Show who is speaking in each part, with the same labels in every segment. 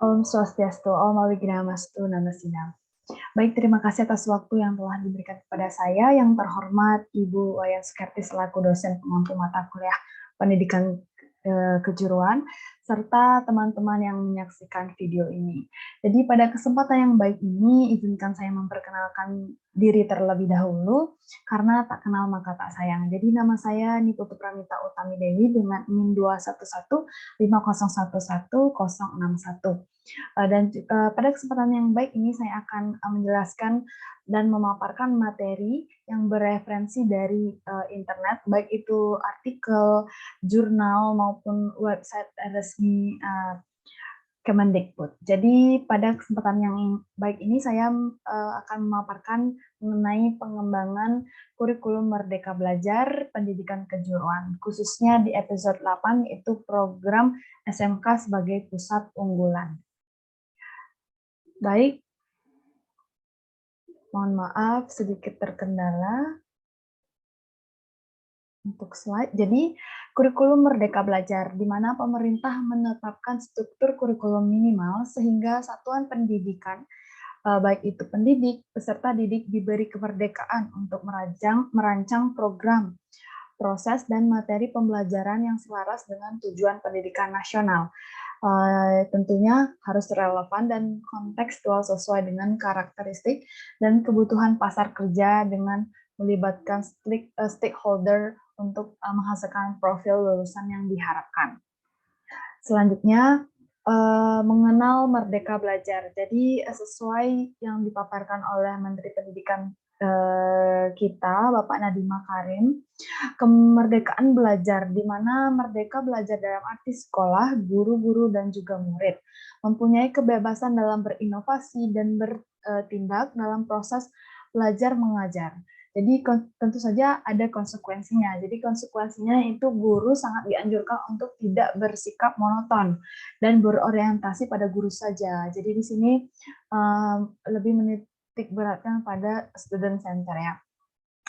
Speaker 1: Om Swastiastu, Om Wignamastu, Namasinam. Baik, terima kasih atas waktu yang telah diberikan kepada saya. Yang terhormat Ibu Wayan Sukerti selaku dosen pengampu mata kuliah pendidikan kejuruan, serta teman-teman yang menyaksikan video ini. Jadi pada kesempatan yang baik ini, izinkan saya memperkenalkan diri terlebih dahulu, karena tak kenal maka tak sayang. Jadi nama saya Niputu Pramita Utami Dewi dengan NIM 21150111061. Dan pada kesempatan yang baik ini saya akan menjelaskan dan memaparkan materi yang bereferensi dari internet, baik itu artikel, jurnal, maupun website resmi Kemendikbud. Jadi pada kesempatan yang baik ini saya akan memaparkan mengenai pengembangan kurikulum Merdeka Belajar Pendidikan Kejuruan, khususnya di episode 8 yaitu program SMK sebagai pusat unggulan. Baik, mohon maaf sedikit terkendala untuk slide. Jadi, kurikulum Merdeka Belajar, di mana pemerintah menetapkan struktur kurikulum minimal sehingga satuan pendidikan, baik itu pendidik, peserta didik diberi kemerdekaan untuk merancang program, proses, dan materi pembelajaran yang selaras dengan tujuan pendidikan nasional. Tentunya harus relevan dan kontekstual sesuai dengan karakteristik dan kebutuhan pasar kerja dengan melibatkan stakeholder untuk menghasilkan profil lulusan yang diharapkan. Selanjutnya, mengenal Merdeka Belajar. Jadi sesuai yang dipaparkan oleh Menteri Pendidikan kita, Bapak Nadiem Makarim, kemerdekaan belajar, di mana merdeka belajar dalam arti sekolah, guru-guru, dan juga murid, mempunyai kebebasan dalam berinovasi dan bertindak dalam proses belajar mengajar. Jadi tentu saja ada konsekuensinya. Jadi konsekuensinya itu guru sangat dianjurkan untuk tidak bersikap monoton dan berorientasi pada guru saja. Jadi di sini lebih menitik beratkan pada student center ya.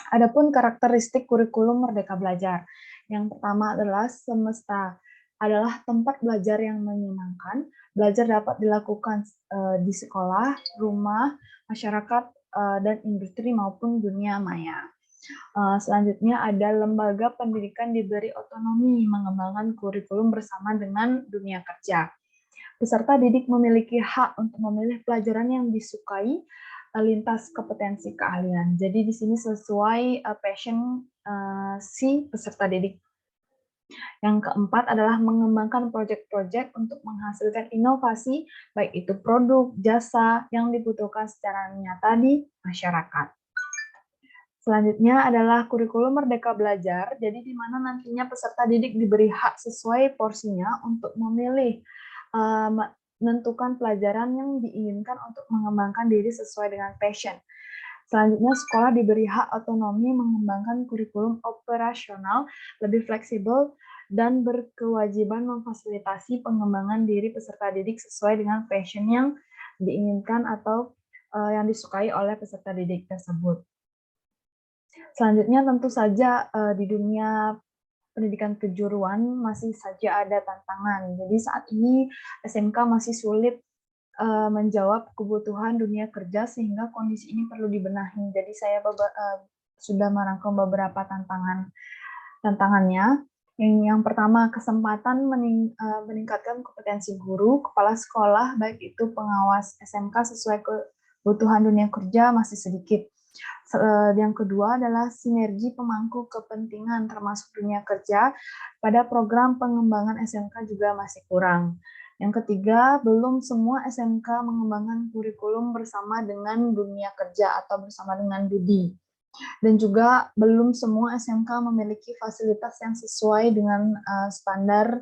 Speaker 1: Adapun karakteristik kurikulum Merdeka Belajar. Yang pertama adalah semesta adalah tempat belajar yang menyenangkan. Belajar dapat dilakukan di sekolah, rumah, masyarakat, dan industri maupun dunia maya. Selanjutnya ada lembaga pendidikan diberi otonomi mengembangkan kurikulum bersama dengan dunia kerja. Peserta didik memiliki hak untuk memilih pelajaran yang disukai lintas kompetensi keahlian. Jadi di sini sesuai passion si peserta didik. Yang keempat adalah mengembangkan proyek-proyek untuk menghasilkan inovasi, baik itu produk, jasa yang dibutuhkan secara nyata di masyarakat. Selanjutnya adalah kurikulum Merdeka Belajar, jadi di mana nantinya peserta didik diberi hak sesuai porsinya untuk memilih menentukan pelajaran yang diinginkan untuk mengembangkan diri sesuai dengan passion. Selanjutnya, sekolah diberi hak otonomi mengembangkan kurikulum operasional lebih fleksibel dan berkewajiban memfasilitasi pengembangan diri peserta didik sesuai dengan passion yang diinginkan atau yang disukai oleh peserta didik tersebut. Selanjutnya tentu saja di dunia pendidikan kejuruan masih saja ada tantangan. Jadi saat ini SMK masih sulit menjawab kebutuhan dunia kerja sehingga kondisi ini perlu dibenahi. Jadi saya sudah merangkum beberapa tantangannya. Yang pertama, kesempatan meningkatkan kompetensi guru, kepala sekolah, baik itu pengawas SMK sesuai kebutuhan dunia kerja masih sedikit. Yang kedua adalah sinergi pemangku kepentingan termasuk dunia kerja pada program pengembangan SMK juga masih kurang. Yang ketiga, belum semua SMK mengembangkan kurikulum bersama dengan dunia kerja atau bersama dengan DUDI. Dan juga belum semua SMK memiliki fasilitas yang sesuai dengan standar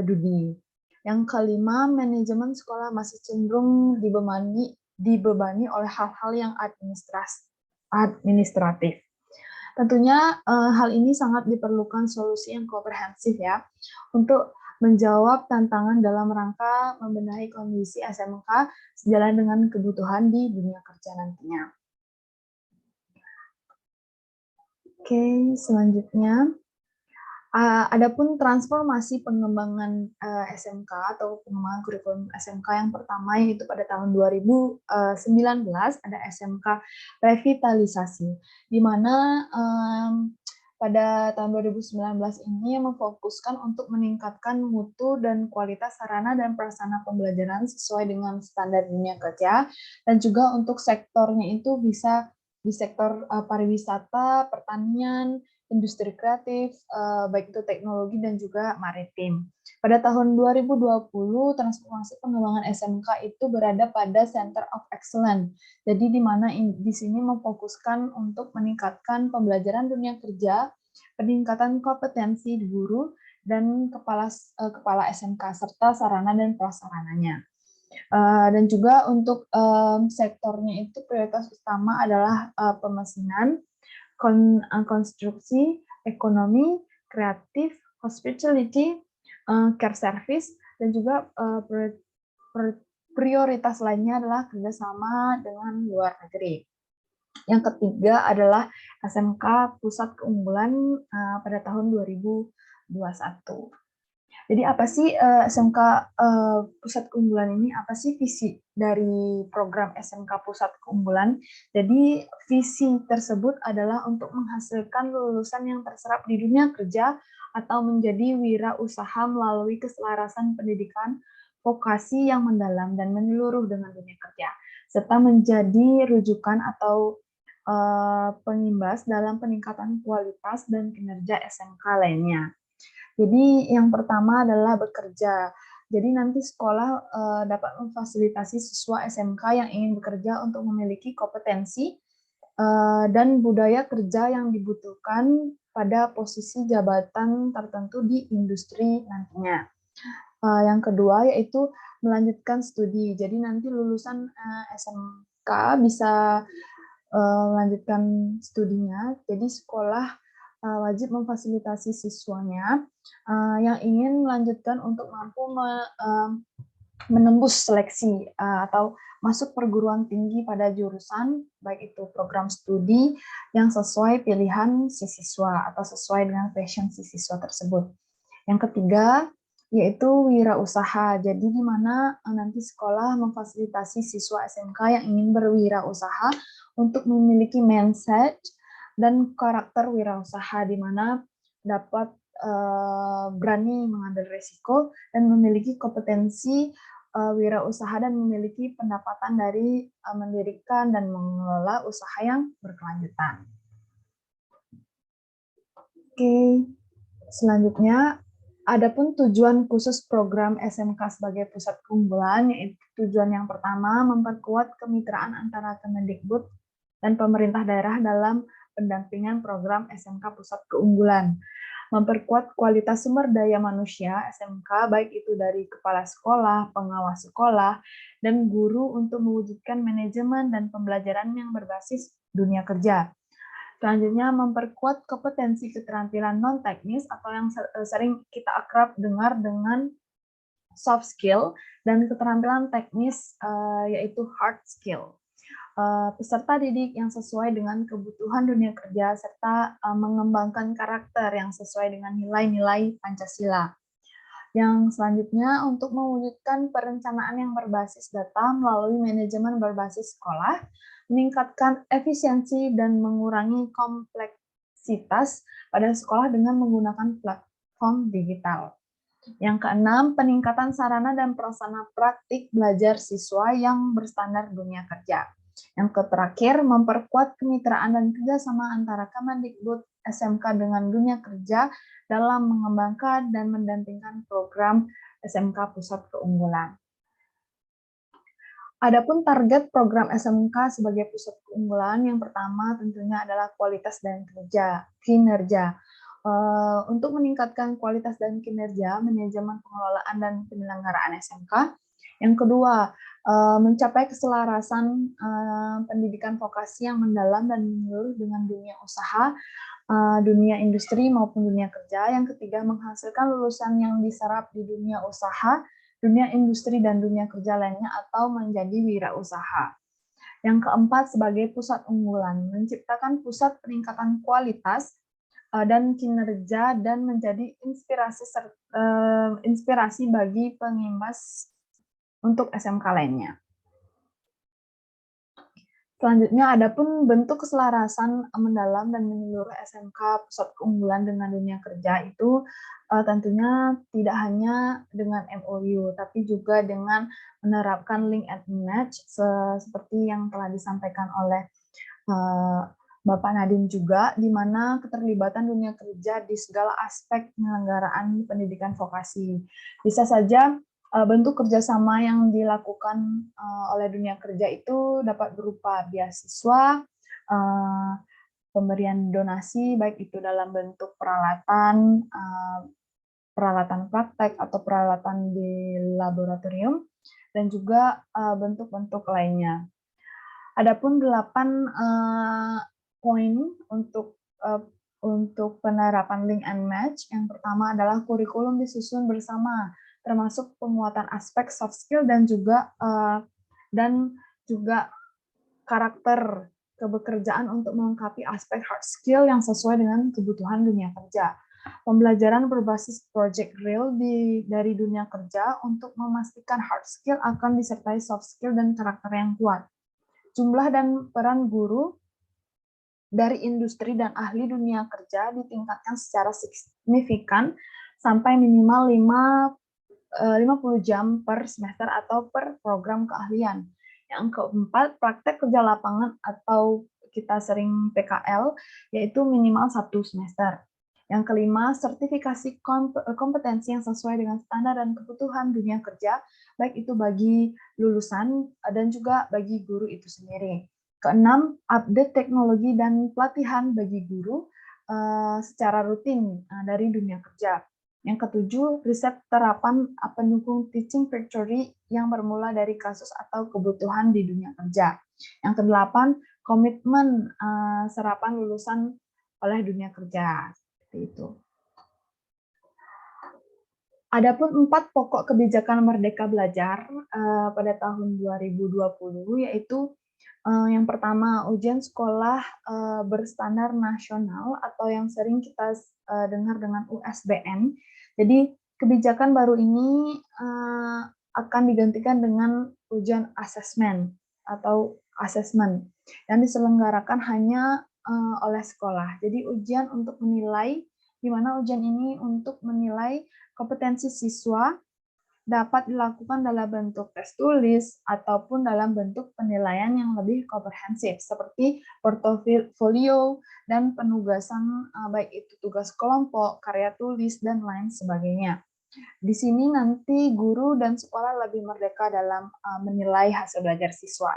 Speaker 1: DUDI. Yang kelima, manajemen sekolah masih cenderung dibebani oleh hal-hal yang administratif. Tentunya hal ini sangat diperlukan solusi yang komprehensif ya untuk menjawab tantangan dalam rangka membenahi kondisi SMK sejalan dengan kebutuhan di dunia kerja nantinya. Oke, selanjutnya Adapun transformasi pengembangan SMK atau pengembangan kurikulum SMK yang pertama yaitu pada tahun 2019 ada SMK revitalisasi, di mana pada tahun 2019 ini memfokuskan untuk meningkatkan mutu dan kualitas sarana dan prasarana pembelajaran sesuai dengan standar dunia kerja, dan juga untuk sektornya itu bisa di sektor pariwisata, pertanian, industri kreatif, baik itu teknologi dan juga maritim. Pada tahun 2020, transformasi pengembangan SMK itu berada pada Center of Excellence. Jadi di mana di sini memfokuskan untuk meningkatkan pembelajaran dunia kerja, peningkatan kompetensi guru dan kepala SMK serta sarana dan prasarananya. Dan juga untuk sektornya itu prioritas utama adalah pemesinan, konstruksi, ekonomi, kreatif, hospitality, care service, dan juga prioritas lainnya adalah kerjasama dengan luar negeri. Yang ketiga adalah SMK Pusat Keunggulan pada tahun 2021. Jadi apa sih SMK Pusat Keunggulan ini? Apa sih visi dari program SMK Pusat Keunggulan? Jadi visi tersebut adalah untuk menghasilkan lulusan yang terserap di dunia kerja atau menjadi wirausaha melalui keselarasan pendidikan vokasi yang mendalam dan menyeluruh dengan dunia kerja, serta menjadi rujukan atau pengimbas dalam peningkatan kualitas dan kinerja SMK lainnya. Jadi yang pertama adalah bekerja. Jadi nanti sekolah dapat memfasilitasi siswa SMK yang ingin bekerja untuk memiliki kompetensi dan budaya kerja yang dibutuhkan pada posisi jabatan tertentu di industri nantinya. Yang kedua yaitu melanjutkan studi. Jadi nanti lulusan SMK bisa melanjutkan studinya. Jadi sekolah wajib memfasilitasi siswanya yang ingin melanjutkan untuk mampu menembus seleksi atau masuk perguruan tinggi pada jurusan, baik itu program studi yang sesuai pilihan si siswa atau sesuai dengan passion si siswa tersebut. Yang ketiga, yaitu wirausaha. Jadi di mana nanti sekolah memfasilitasi siswa SMK yang ingin berwirausaha untuk memiliki mindset dan karakter wirausaha, di mana dapat berani mengambil risiko dan memiliki kompetensi wirausaha dan memiliki pendapatan dari mendirikan dan mengelola usaha yang berkelanjutan. Oke, selanjutnya adapun tujuan khusus program SMK sebagai pusat keunggulan, yaitu tujuan yang pertama memperkuat kemitraan antara Kemendikbud dan pemerintah daerah dalam pendampingan program SMK Pusat Keunggulan, memperkuat kualitas sumber daya manusia SMK, baik itu dari kepala sekolah, pengawas sekolah, dan guru untuk mewujudkan manajemen dan pembelajaran yang berbasis dunia kerja. Selanjutnya, memperkuat kompetensi keterampilan non-teknis atau yang sering kita akrab dengar dengan soft skill, dan keterampilan teknis yaitu hard skill. Peserta didik yang sesuai dengan kebutuhan dunia kerja, serta mengembangkan karakter yang sesuai dengan nilai-nilai Pancasila. Yang selanjutnya, untuk mewujudkan perencanaan yang berbasis data melalui manajemen berbasis sekolah, meningkatkan efisiensi dan mengurangi kompleksitas pada sekolah dengan menggunakan platform digital. Yang keenam, peningkatan sarana dan prasarana praktik belajar siswa yang berstandar dunia kerja. Yang terakhir, memperkuat kemitraan dan kerjasama antara Kemendikbud SMK dengan dunia kerja dalam mengembangkan dan mendampingkan program SMK Pusat Keunggulan. Adapun target program SMK sebagai pusat keunggulan, yang pertama tentunya adalah kualitas dan kinerja. Untuk meningkatkan kualitas dan kinerja, manajemen pengelolaan dan penyelenggaraan SMK. Yang kedua, mencapai keselarasan pendidikan vokasi yang mendalam dan menyeluruh dengan dunia usaha, dunia industri maupun dunia kerja. Yang ketiga, menghasilkan lulusan yang diserap di dunia usaha, dunia industri dan dunia kerja lainnya atau menjadi wirausaha. Yang keempat, sebagai pusat unggulan, menciptakan pusat peningkatan kualitas dan kinerja dan menjadi inspirasi bagi pengimbas untuk SMK lainnya. Selanjutnya, adapun bentuk keselarasan mendalam dan menyeluruh SMK Pusat Keunggulan dengan dunia kerja itu tentunya tidak hanya dengan MOU, tapi juga dengan menerapkan link and match seperti yang telah disampaikan oleh Bapak Nadiem juga, di mana keterlibatan dunia kerja di segala aspek penyelenggaraan pendidikan vokasi. Bisa saja bentuk kerjasama yang dilakukan oleh dunia kerja itu dapat berupa beasiswa, pemberian donasi, baik itu dalam bentuk peralatan praktek atau peralatan di laboratorium, dan juga bentuk-bentuk lainnya. Adapun 8 poin untuk penerapan link and match. Yang pertama adalah kurikulum disusun bersama, termasuk penguatan aspek soft skill dan juga karakter kebekerjaan untuk melengkapi aspek hard skill yang sesuai dengan kebutuhan dunia kerja. Pembelajaran berbasis project real dari dunia kerja untuk memastikan hard skill akan disertai soft skill dan karakter yang kuat. Jumlah dan peran guru dari industri dan ahli dunia kerja ditingkatkan secara signifikan sampai minimal 50 jam per semester atau per program keahlian. Yang keempat, praktek kerja lapangan atau kita sering PKL, yaitu minimal 1 semester. Yang kelima, sertifikasi kompetensi yang sesuai dengan standar dan kebutuhan dunia kerja, baik itu bagi lulusan dan juga bagi guru itu sendiri. Keenam, update teknologi dan pelatihan bagi guru secara rutin dari dunia kerja. Yang ketujuh, riset terapan pendukung teaching factory yang bermula dari kasus atau kebutuhan di dunia kerja. Yang kedelapan, komitmen serapan lulusan oleh dunia kerja. Seperti itu. Adapun 4 pokok kebijakan Merdeka Belajar pada tahun 2020, yaitu yang pertama, ujian sekolah berstandar nasional atau yang sering kita dengar dengan USBN. Jadi kebijakan baru ini akan digantikan dengan ujian asesmen atau asesmen yang diselenggarakan hanya oleh sekolah. Jadi ujian untuk menilai, di mana ujian ini untuk menilai kompetensi siswa dapat dilakukan dalam bentuk tes tulis ataupun dalam bentuk penilaian yang lebih komprehensif seperti portofolio dan penugasan baik itu tugas kelompok, karya tulis dan lain sebagainya. Di sini nanti guru dan sekolah lebih merdeka dalam menilai hasil belajar siswa.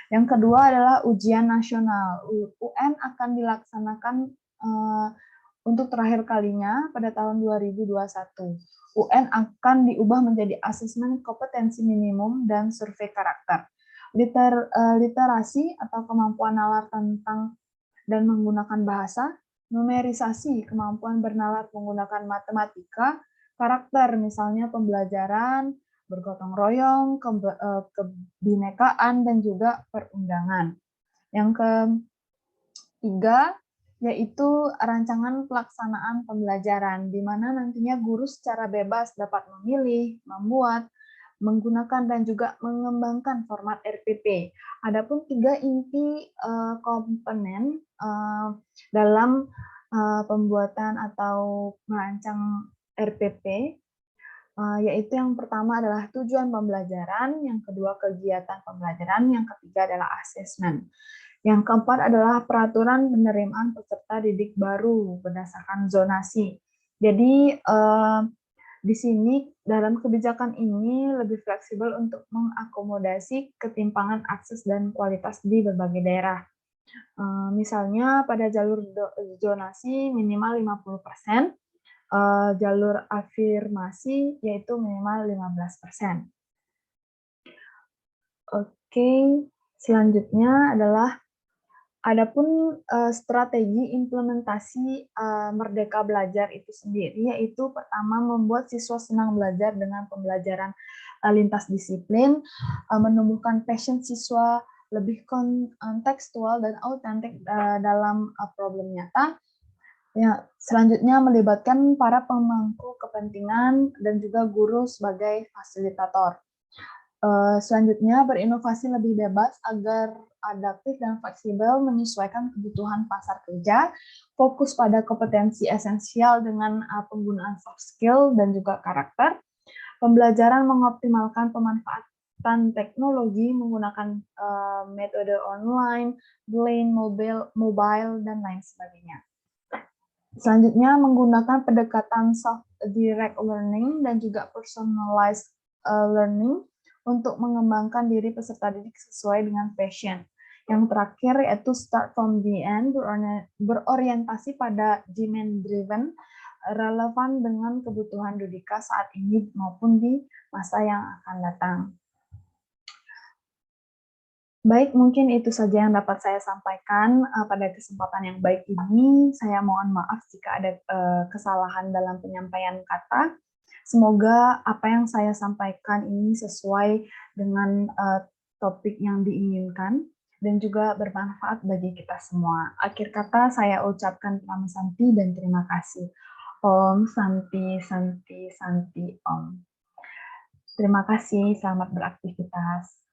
Speaker 1: Yang kedua adalah ujian nasional. UN akan dilaksanakan untuk terakhir kalinya pada tahun 2021. UN akan diubah menjadi asesmen kompetensi minimum dan survei karakter. Literasi atau kemampuan nalar tentang dan menggunakan bahasa, numerisasi, kemampuan bernalar menggunakan matematika, karakter, misalnya pembelajaran, bergotong royong, kebinekaan, dan juga perundangan. Yang ketiga, yaitu rancangan pelaksanaan pembelajaran, di mana nantinya guru secara bebas dapat memilih, membuat, menggunakan, dan juga mengembangkan format RPP. Adapun 3 inti komponen dalam pembuatan atau merancang RPP, yaitu yang pertama adalah tujuan pembelajaran, yang kedua kegiatan pembelajaran, yang ketiga adalah asesmen. Yang keempat adalah peraturan penerimaan peserta didik baru berdasarkan zonasi. Jadi di sini dalam kebijakan ini lebih fleksibel untuk mengakomodasi ketimpangan akses dan kualitas di berbagai daerah. Misalnya pada jalur zonasi minimal 50%, jalur afirmasi yaitu minimal 15%. Oke, selanjutnya adalah adapun strategi implementasi Merdeka Belajar itu sendiri, yaitu pertama membuat siswa senang belajar dengan pembelajaran lintas disiplin, menumbuhkan passion siswa lebih kontekstual dan autentik dalam problem nyata, Ya, selanjutnya melibatkan para pemangku kepentingan dan juga guru sebagai fasilitator. Selanjutnya berinovasi lebih bebas agar adaptif dan fleksibel menyesuaikan kebutuhan pasar kerja, fokus pada kompetensi esensial dengan penggunaan soft skill dan juga karakter, pembelajaran mengoptimalkan pemanfaatan teknologi menggunakan metode online, blend, mobile, dan lain sebagainya. Selanjutnya menggunakan pendekatan soft direct learning dan juga personalized learning untuk mengembangkan diri peserta didik sesuai dengan passion. Yang terakhir yaitu start from the end, berorientasi pada demand driven, relevan dengan kebutuhan Dudika saat ini maupun di masa yang akan datang. Baik, mungkin itu saja yang dapat saya sampaikan pada kesempatan yang baik ini. Saya mohon maaf jika ada kesalahan dalam penyampaian kata. Semoga apa yang saya sampaikan ini sesuai dengan topik yang diinginkan dan juga bermanfaat bagi kita semua. Akhir kata saya ucapkan Pranama Santi dan terima kasih. Om Santi Santi Santi Om. Terima kasih, selamat beraktivitas.